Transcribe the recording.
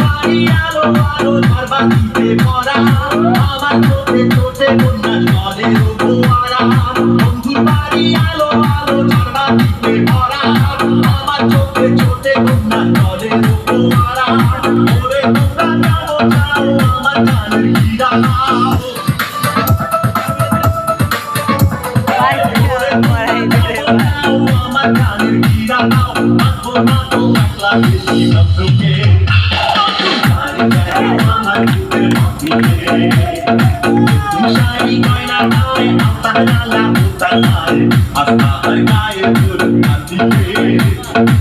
বাড়ি আলো আলো ঝাড়বাতিতে ভরা আমার চোখে চোখে বন্যা জলের ফোয়ারা বন্ধুর বাড়ি আলো আলো ঝাড়বাতিতে ভরা আমার চোখে চোখে বন্যা জলের ফোয়ারা ওরে তোমরা যাও যাও আমার গানের হীরা নাও আমার গানের হীরা নাও মাখো না তো একলা বেশি নতুনকে Shiny koina nae, apna la muta nae, apna gaye pur kanti ke.